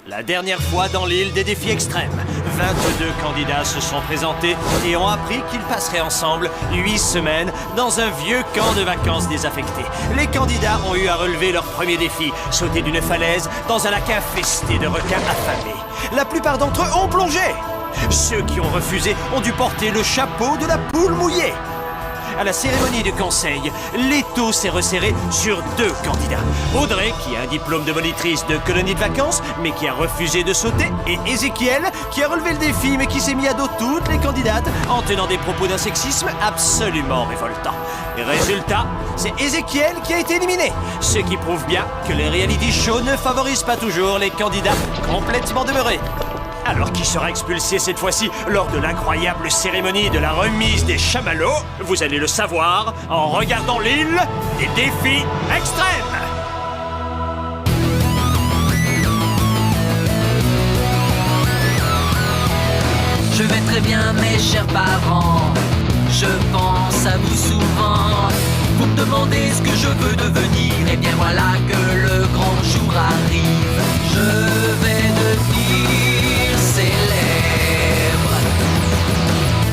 La dernière fois dans l'île des défis extrêmes, 22 candidats se sont présentés et ont appris qu'ils passeraient ensemble 8 semaines dans un vieux camp de vacances désaffecté. Les candidats ont eu à relever leur premier défi, sauter d'une falaise dans un lac infesté de requins affamés. La plupart d'entre eux ont plongé. Ceux qui ont refusé ont dû porter le chapeau de la poule mouillée. À la cérémonie du conseil, l'étau s'est resserré sur 2 candidats. Audrey, qui a un diplôme de monitrice de colonie de vacances, mais qui a refusé de sauter, et Ézéchiel, qui a relevé le défi, mais qui s'est mis à dos toutes les candidates en tenant des propos d'un sexisme absolument révoltant. Et résultat, c'est Ézéchiel qui a été éliminé, ce qui prouve bien que les reality shows ne favorisent pas toujours les candidats complètement demeurés. Alors qui sera expulsé cette fois-ci lors de l'incroyable cérémonie de la remise des chamallows? Vous allez le savoir en regardant l'île des défis extrêmes. Je vais très bien mes chers parents, je pense à vous souvent. Vous me demandez ce que je veux devenir, et bien voilà que le grand jour arrive. Je vais devenir célèbre.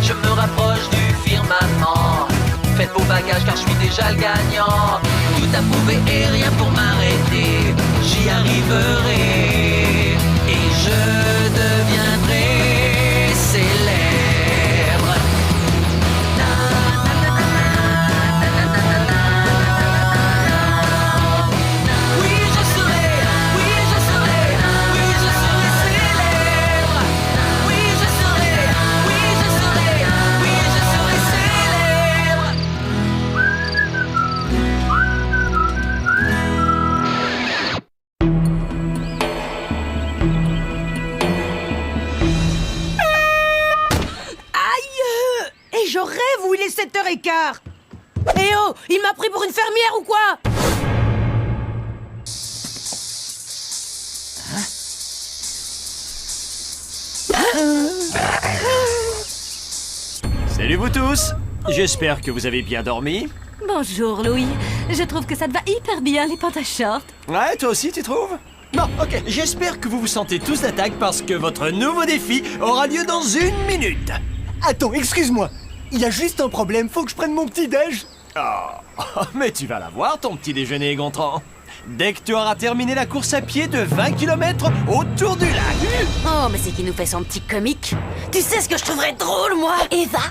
Je me rapproche du firmament. Faites vos bagages car je suis déjà le gagnant. Tout à prouver et rien pour m'arrêter. J'y arriverai et je deviendrai célèbre. Je rêve où il est 7h15. Eh oh, il m'a pris pour une fermière ou quoi? Salut vous tous. J'espère que vous avez bien dormi. Bonjour Louis, je trouve que ça te va hyper bien les pantas shorts. Ouais, toi aussi tu trouves? Bon, ok, j'espère que vous vous sentez tous d'attaque parce que votre nouveau défi aura lieu dans 1 minute. Attends, excuse-moi. Il y a juste un problème, faut que je prenne mon petit-déj. Oh, mais tu vas l'avoir ton petit déjeuner, Gontran. Dès que tu auras terminé la course à pied de 20 km autour du lac. Oh, mais c'est qui nous fait son petit comique. Tu sais ce que je trouverais drôle, moi? Eva,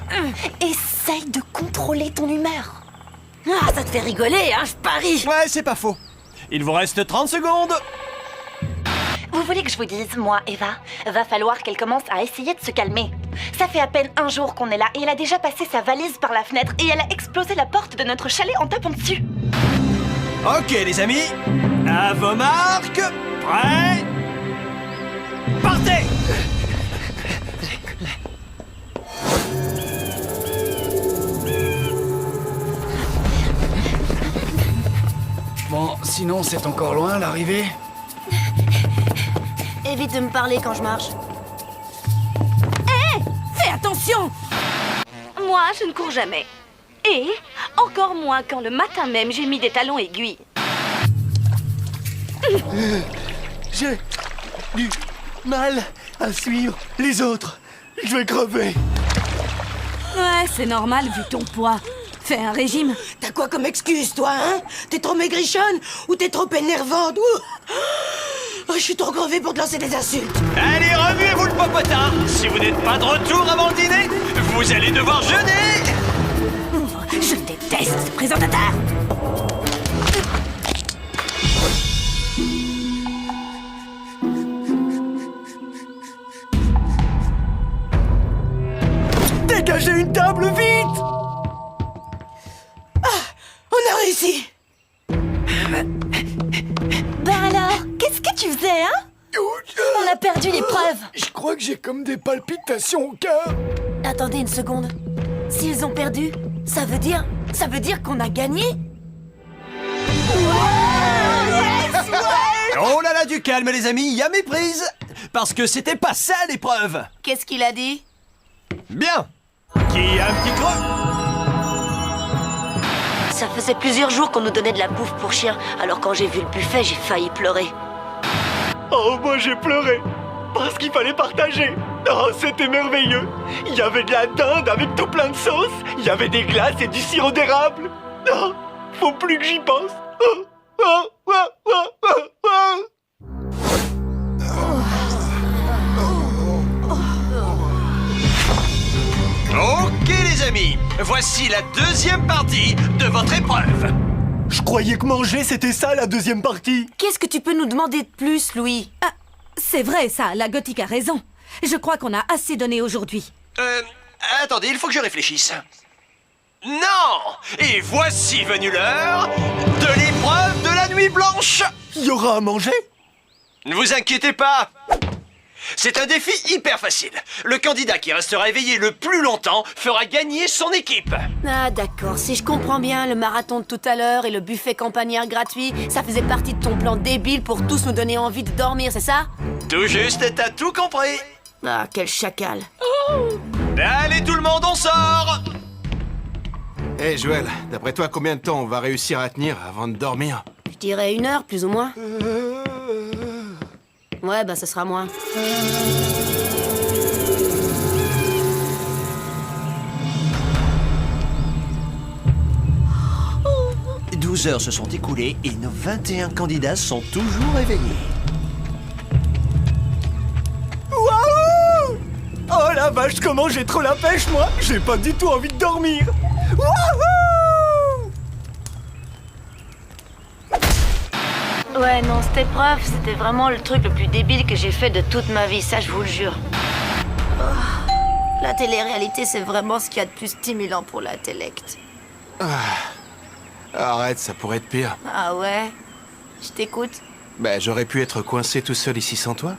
essaye de contrôler ton humeur. Ah, ça te fait rigoler, hein, je parie. Ouais, c'est pas faux. Il vous reste 30 secondes. Vous voulez que je vous dise, moi, Eva, va falloir qu'elle commence à essayer de se calmer. Ça fait à peine un jour qu'on est là et elle a déjà passé sa valise par la fenêtre et elle a explosé la porte de notre chalet en tapant dessus. Ok, les amis, à vos marques, prêts, partez! Bon, sinon c'est encore loin l'arrivée. Évite de me parler quand je marche. Fais attention! Moi, je ne cours jamais. Et encore moins quand le matin même j'ai mis des talons aiguilles. J'ai du mal à suivre les autres. Je vais crever. Ouais, c'est normal vu ton poids. Fais un régime. T'as quoi comme excuse, toi, hein? T'es trop maigrichonne ou t'es trop énervante? Ouh. Oh, je suis trop crevée pour te lancer des insultes. Allez, remuez-vous le popotin. Si vous n'êtes pas de retour avant le dîner, vous allez devoir jeûner. Je déteste ce présentateur. Dégagez une table vite! On a réussi. Ben alors, qu'est-ce que tu faisais, hein? On a perdu l'épreuve. Je crois que j'ai comme des palpitations au cœur. Attendez une seconde. S'ils ont perdu, ça veut dire qu'on a gagné? Oh là là, du calme les amis, il y a méprise. Parce que c'était pas ça l'épreuve. Qu'est-ce qu'il a dit? Bien. Qui a un petit creux? Ça faisait plusieurs jours qu'on nous donnait de la bouffe pour chien, alors quand j'ai vu le buffet, j'ai failli pleurer. Oh, moi j'ai pleuré. Parce qu'il fallait partager. Oh, c'était merveilleux. Il y avait de la dinde avec tout plein de sauce. Il y avait des glaces et du sirop d'érable. Oh, faut plus que j'y pense. Oh, oh, oh, oh, oh, oh. Ok les amis, voici la deuxième partie de votre épreuve. Je croyais que manger c'était ça la deuxième partie. Qu'est-ce que tu peux nous demander de plus, Louis? Ah, c'est vrai ça, la gothique a raison. Je crois qu'on a assez donné aujourd'hui. Attendez, il faut que je réfléchisse. Non! Et voici venue l'heure de l'épreuve de la nuit blanche. Il y aura à manger? Ne vous inquiétez pas. C'est un défi hyper facile. Le candidat qui restera éveillé le plus longtemps fera gagner son équipe. Ah d'accord, si je comprends bien, le marathon de tout à l'heure et le buffet campagnard gratuit, ça faisait partie de ton plan débile pour tous nous donner envie de dormir, c'est ça? Tout juste, t'as tout compris. Ah, quel chacal. Allez tout le monde, on sort. Hé Joël, d'après toi, combien de temps on va réussir à tenir avant de dormir? Je dirais 1 heure, plus ou moins. Ouais, bah ce sera moins. 12 heures se sont écoulées et nos 21 candidats sont toujours éveillés. Waouh! Oh la vache, comment j'ai trop la pêche, moi! J'ai pas du tout envie de dormir! Wouhou! Ouais, non, cette épreuve, c'était vraiment le truc le plus débile que j'ai fait de toute ma vie, ça je vous le jure. La télé-réalité, c'est vraiment ce qu'il y a de plus stimulant pour l'intellect. Arrête, ça pourrait être pire. Ah ouais? Je t'écoute. Ben, j'aurais pu être coincé tout seul ici sans toi.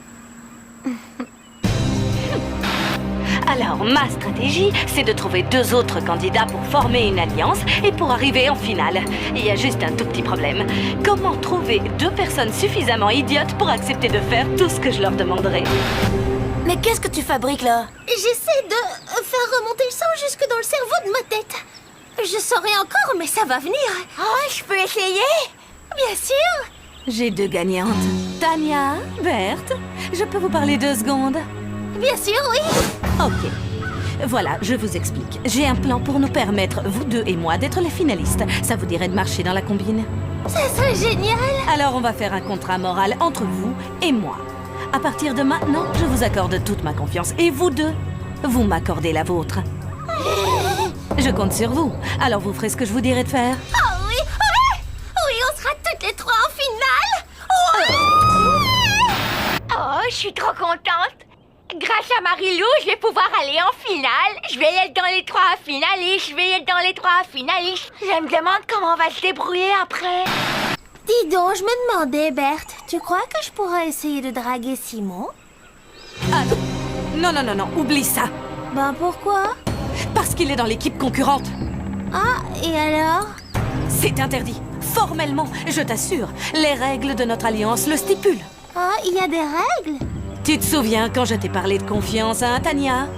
Alors, ma stratégie, c'est de trouver 2 autres candidats pour former une alliance et pour arriver en finale. Il y a juste un tout petit problème. Comment trouver 2 personnes suffisamment idiotes pour accepter de faire tout ce que je leur demanderai? Mais qu'est-ce que tu fabriques là? J'essaie de faire remonter le sang jusque dans le cerveau de ma tête. Je saurai encore, mais ça va venir. Oh, je peux essayer? Bien sûr. J'ai 2 gagnantes. Tania, Berthe, je peux vous parler 2 secondes? Bien sûr, oui. Ok. Voilà, je vous explique. J'ai un plan pour nous permettre, vous 2 et moi, d'être les finalistes. Ça vous dirait de marcher dans la combine? Ça serait génial. Alors on va faire un contrat moral entre vous et moi. À partir de maintenant, je vous accorde toute ma confiance. Et vous 2, vous m'accordez la vôtre. Je compte sur vous. Alors vous ferez ce que je vous dirai de faire. Oh oui, oui. Oui, on sera toutes les 3 en finale. Ouais. Oh, je suis trop contente. Grâce à Marie-Lou, je vais pouvoir aller en finale. Je vais être dans les 3 finalistes. Je vais être dans les 3 finalistes. Je me demande comment on va se débrouiller après. Dis donc, je me demandais, Berthe, tu crois que je pourrais essayer de draguer Simon? Ah non. Non, oublie ça. Ben pourquoi? Parce qu'il est dans l'équipe concurrente. Ah, et alors? C'est interdit. Formellement, je t'assure. Les règles de notre alliance le stipulent. Ah, il y a des règles? Tu te souviens quand je t'ai parlé de confiance, hein, Tania?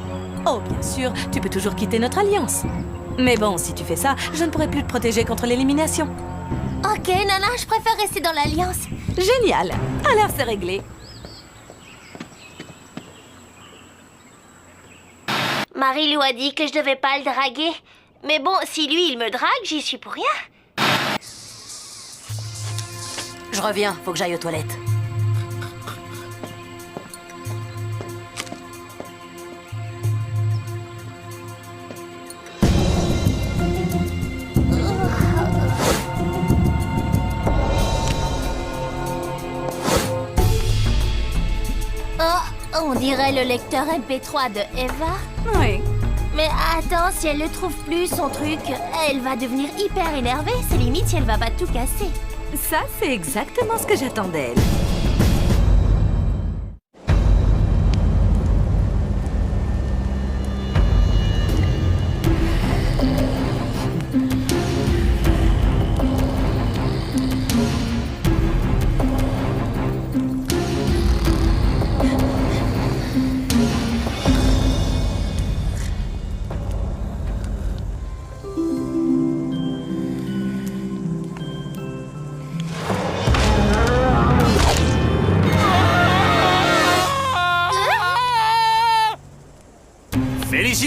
Oh, bien sûr, tu peux toujours quitter notre alliance. Mais bon, si tu fais ça, je ne pourrai plus te protéger contre l'élimination. Ok, Nana, je préfère rester dans l'alliance. Génial. Alors c'est réglé. Marie-Lou a dit que je devais pas le draguer. Mais bon, si lui, il me drague, j'y suis pour rien. Je reviens, faut que j'aille aux toilettes. Oh, on dirait le lecteur MP3 de Eva. Oui. Mais attends, si elle le trouve plus, son truc, elle va devenir hyper énervée. C'est limite si elle va pas tout casser. Ça, c'est exactement ce que j'attendais.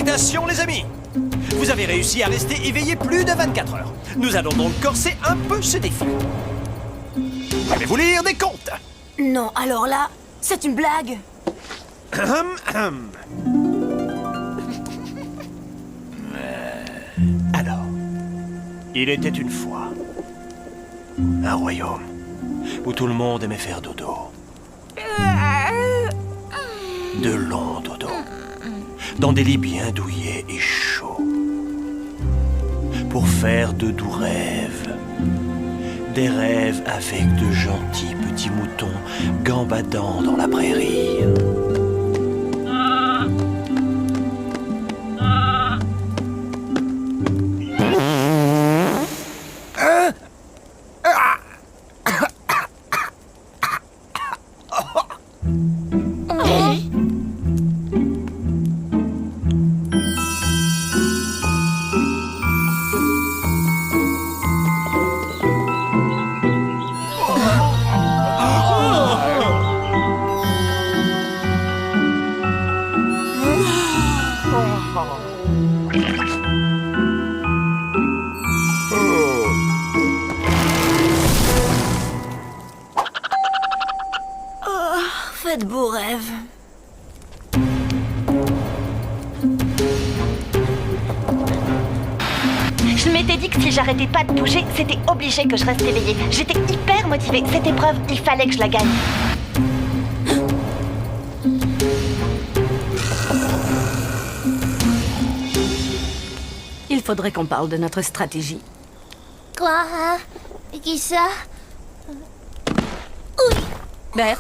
Félicitations les amis! Vous avez réussi à rester éveillé plus de 24 heures. Nous allons donc corser un peu ce défi. Je vais vous lire des contes. Non, alors là, c'est une blague. Alors, il était une fois un royaume où tout le monde aimait faire dodo. De longs dodos, dans des lits bien douillets et chauds, pour faire de doux rêves. Des rêves avec de gentils petits moutons gambadant dans la prairie. Faites beaux rêves. Je m'étais dit que si j'arrêtais pas de bouger, c'était obligé que je reste éveillée. J'étais hyper motivée. Cette épreuve, il fallait que je la gagne. Il faudrait qu'on parle de notre stratégie. Quoi, hein? Qui ça? Berthe,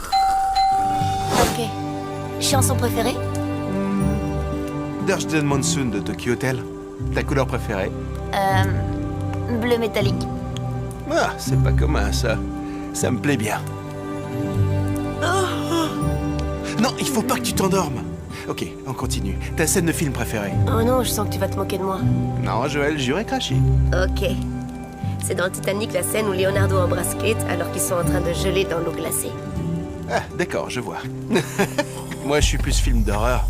Ok. Chanson préférée? Darsden Monsoon de Tokyo Hotel. Ta couleur préférée? Bleu métallique. Ah, c'est pas commun ça. Ça me plaît bien. Non, il faut pas que tu t'endormes. Ok, on continue. Ta scène de film préférée? Oh non, je sens que tu vas te moquer de moi. Non, Joël, j'aurais craché. Ok. C'est dans le Titanic la scène où Leonardo embrasse Kate alors qu'ils sont en train de geler dans l'eau glacée. Ah, d'accord, je vois. Moi, je suis plus film d'horreur.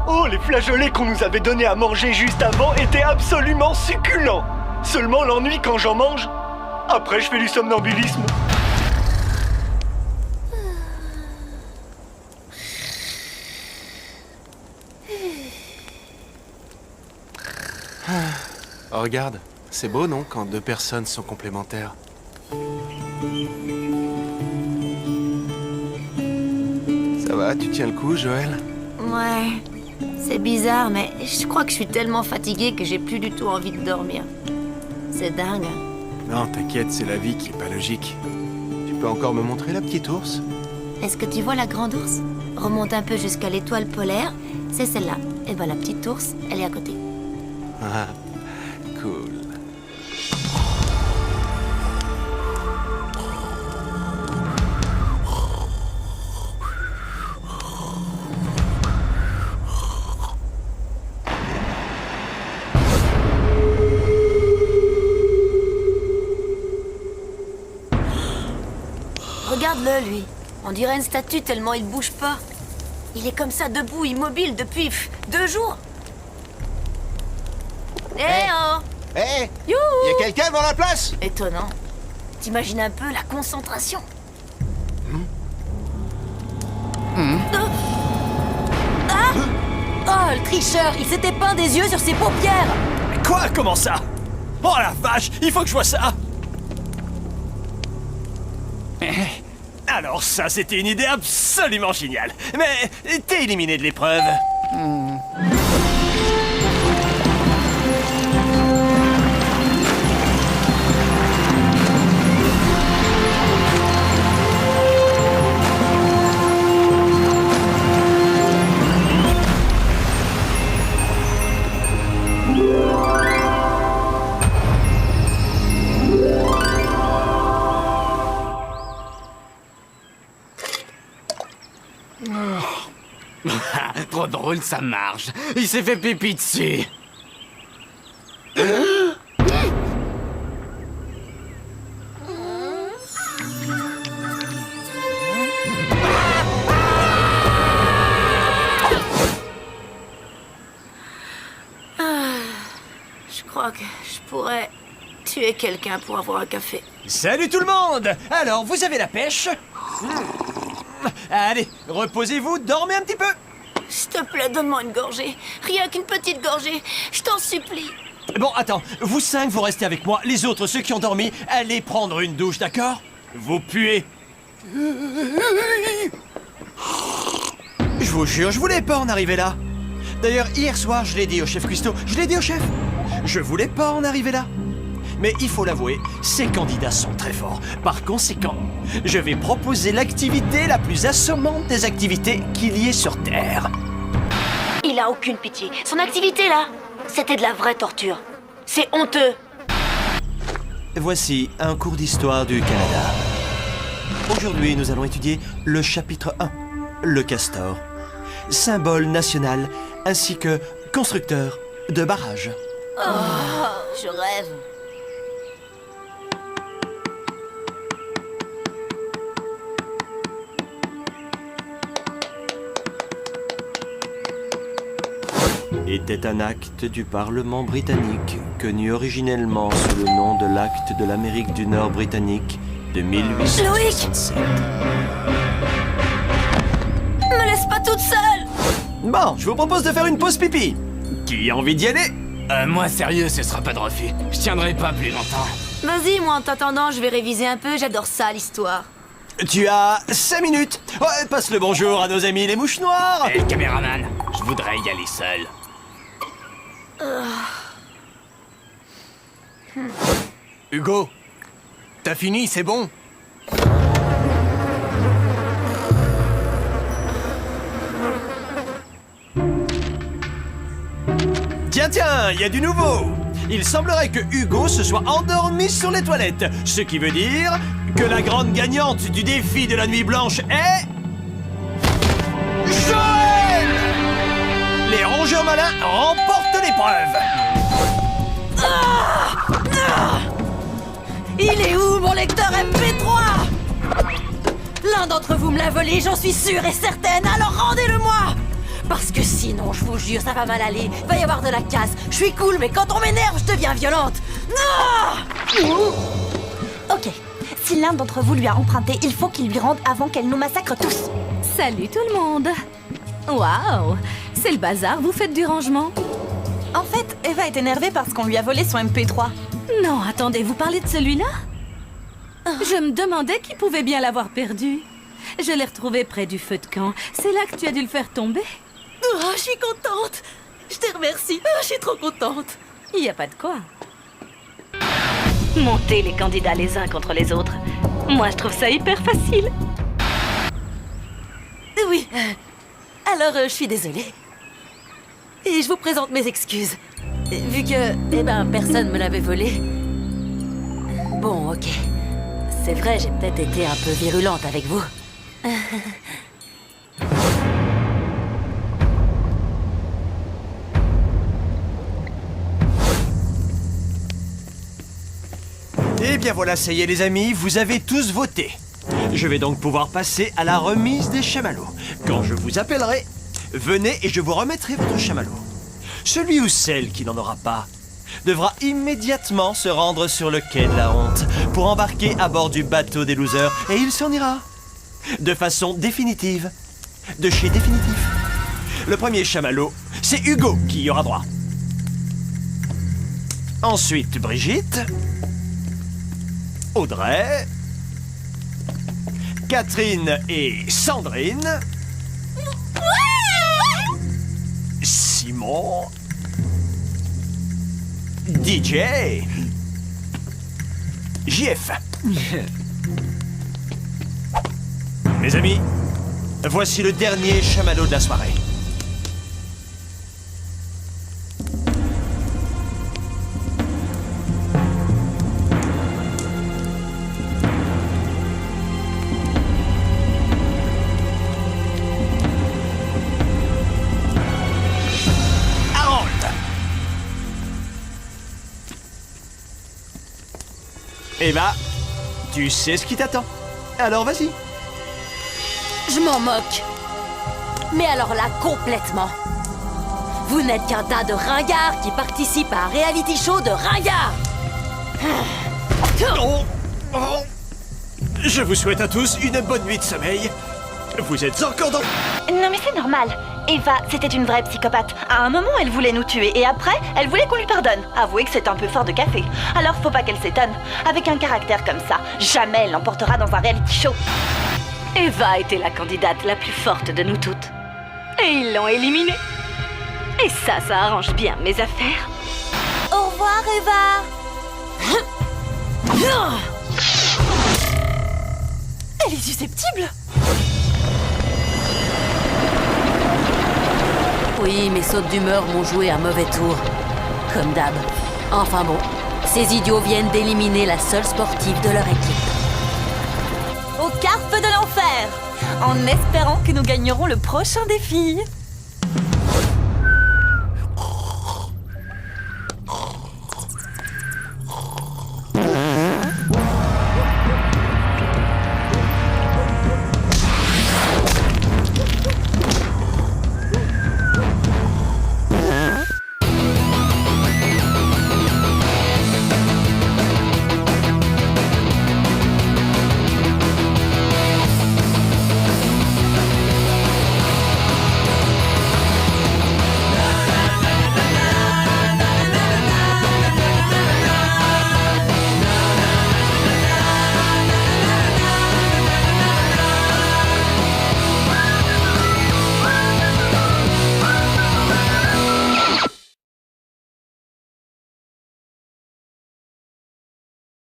Oh, les flageolets qu'on nous avait donnés à manger juste avant étaient absolument succulents. Seulement l'ennui quand j'en mange, après je fais du somnambulisme. Oh, regarde, c'est beau, non, quand deux personnes sont complémentaires? Ça va, tu tiens le coup, Joël? Ouais. C'est bizarre, mais je crois que je suis tellement fatiguée que j'ai plus du tout envie de dormir. C'est dingue. Non, t'inquiète, c'est la vie qui est pas logique. Tu peux encore me montrer la petite ours? Est-ce que tu vois la grande ours? Remonte un peu jusqu'à l'étoile polaire. C'est celle-là. Et ben la petite ours, elle est à côté. Ah, cool. Regarde-le, lui. On dirait une statue tellement il bouge pas. Il est comme ça, debout, immobile, depuis 2 jours. Eh oh! Hé! Youhou! Y a quelqu'un dans la place? Étonnant. T'imagines un peu la concentration. Ah! Oh, le tricheur! Il s'était peint des yeux sur ses paupières! Mais quoi? Comment ça? Oh la vache! Il faut que je vois ça! Alors ça, c'était une idée absolument géniale. Mais t'es éliminé de l'épreuve. Trop drôle, ça marche. Il s'est fait pipi dessus. crois que je pourrais tuer quelqu'un pour avoir un café. Salut tout le monde! Alors, vous avez la pêche? Allez, reposez-vous, dormez un petit peu. S'il te plaît, donne-moi une gorgée. Rien qu'une petite gorgée. Je t'en supplie. Bon, attends, vous 5, vous restez avec moi. Les autres, ceux qui ont dormi, allez prendre une douche, d'accord? Vous puez. Je vous jure, je voulais pas en arriver là. D'ailleurs, hier soir, je l'ai dit au chef Cuistot. Je l'ai dit au chef. Je voulais pas en arriver là. Mais il faut l'avouer, ces candidats sont très forts. Par conséquent, je vais proposer l'activité la plus assommante des activités qu'il y ait sur Terre. Il a aucune pitié. Son activité, là, c'était de la vraie torture. C'est honteux. Voici un cours d'histoire du Canada. Aujourd'hui, nous allons étudier le chapitre 1, le castor, symbole national ainsi que constructeur de barrages. Je rêve. Était un acte du Parlement britannique, connu originellement sous le nom de l'acte de l'Amérique du Nord britannique de 1867. Me laisse pas toute seule. Bon, je vous propose de faire une pause pipi. Qui a envie d'y aller? Moi, sérieux, ce sera pas de refus. Je tiendrai pas plus longtemps. Vas-y, moi, en t'attendant, je vais réviser un peu. J'adore ça, l'histoire. Tu as 5 minutes. Ouais, passe le bonjour à nos amis les mouches noires. Hé, caméraman, je voudrais y aller seul. Hugo, t'as fini, c'est bon? Tiens, il y a du nouveau. Il semblerait que Hugo se soit endormi sur les toilettes. Ce qui veut dire que la grande gagnante du défi de la nuit blanche est... Joël! Les rongeurs malins remportent l'épreuve. Il est où, mon lecteur MP3? L'un d'entre vous me l'a volé, j'en suis sûre et certaine, alors rendez-le-moi! Parce que sinon, je vous jure, ça va mal aller. Va y avoir de la casse. Je suis cool, mais quand on m'énerve, je deviens violente. Non! Ok, si l'un d'entre vous lui a emprunté, il faut qu'il lui rende avant qu'elle nous massacre tous. Salut tout le monde. Waouh, c'est le bazar, vous faites du rangement? En fait, Eva est énervée parce qu'on lui a volé son MP3. Non, attendez, vous parlez de celui-là? Je me demandais qui pouvait bien l'avoir perdu. Je l'ai retrouvé près du feu de camp. C'est là que tu as dû le faire tomber. Oh, je suis contente. Je te remercie. Je suis trop contente. Il n'y a pas de quoi. Montez les candidats les uns contre les autres. Moi, je trouve ça hyper facile. Oui. Alors, je suis désolée. Et je vous présente mes excuses. Vu que, personne me l'avait volé. Bon, ok. C'est vrai, j'ai peut-être été un peu virulente avec vous. Eh bien voilà, ça y est les amis, vous avez tous voté. Je vais donc pouvoir passer à la remise des chamallows. Quand je vous appellerai, venez et je vous remettrai votre chamallow. Celui ou celle qui n'en aura pas devra immédiatement se rendre sur le quai de la honte pour embarquer à bord du bateau des losers et il s'en ira. De façon définitive. De chez Définitif. Le premier chamallow, c'est Hugo qui y aura droit. Ensuite, Brigitte. Audrey. Catherine et Sandrine. Simon. DJ. JF. Mes amis, voici le dernier chamallow de la soirée. Harold. Eva, tu sais ce qui t'attend. Alors vas-y. Je m'en moque. Mais alors là, complètement. Vous n'êtes qu'un tas de ringards qui participent à un reality show de ringards. Oh, oh. Je vous souhaite à tous une bonne nuit de sommeil. Vous êtes encore dans... Non mais c'est normal. Eva, c'était une vraie psychopathe. À un moment, elle voulait nous tuer et après, elle voulait qu'on lui pardonne. Avouez que c'est un peu fort de café. Alors faut pas qu'elle s'étonne. Avec un caractère comme ça, jamais elle l'emportera dans un reality show. Eva était la candidate la plus forte de nous toutes. Et ils l'ont éliminée. Et ça arrange bien mes affaires. Au revoir, Eva. Elle est susceptible. Oui, mes sautes d'humeur m'ont joué un mauvais tour. Comme d'hab. Enfin bon, ces idiots viennent d'éliminer la seule sportive de leur équipe. Au carpe de l'enfer, en espérant que nous gagnerons le prochain défi.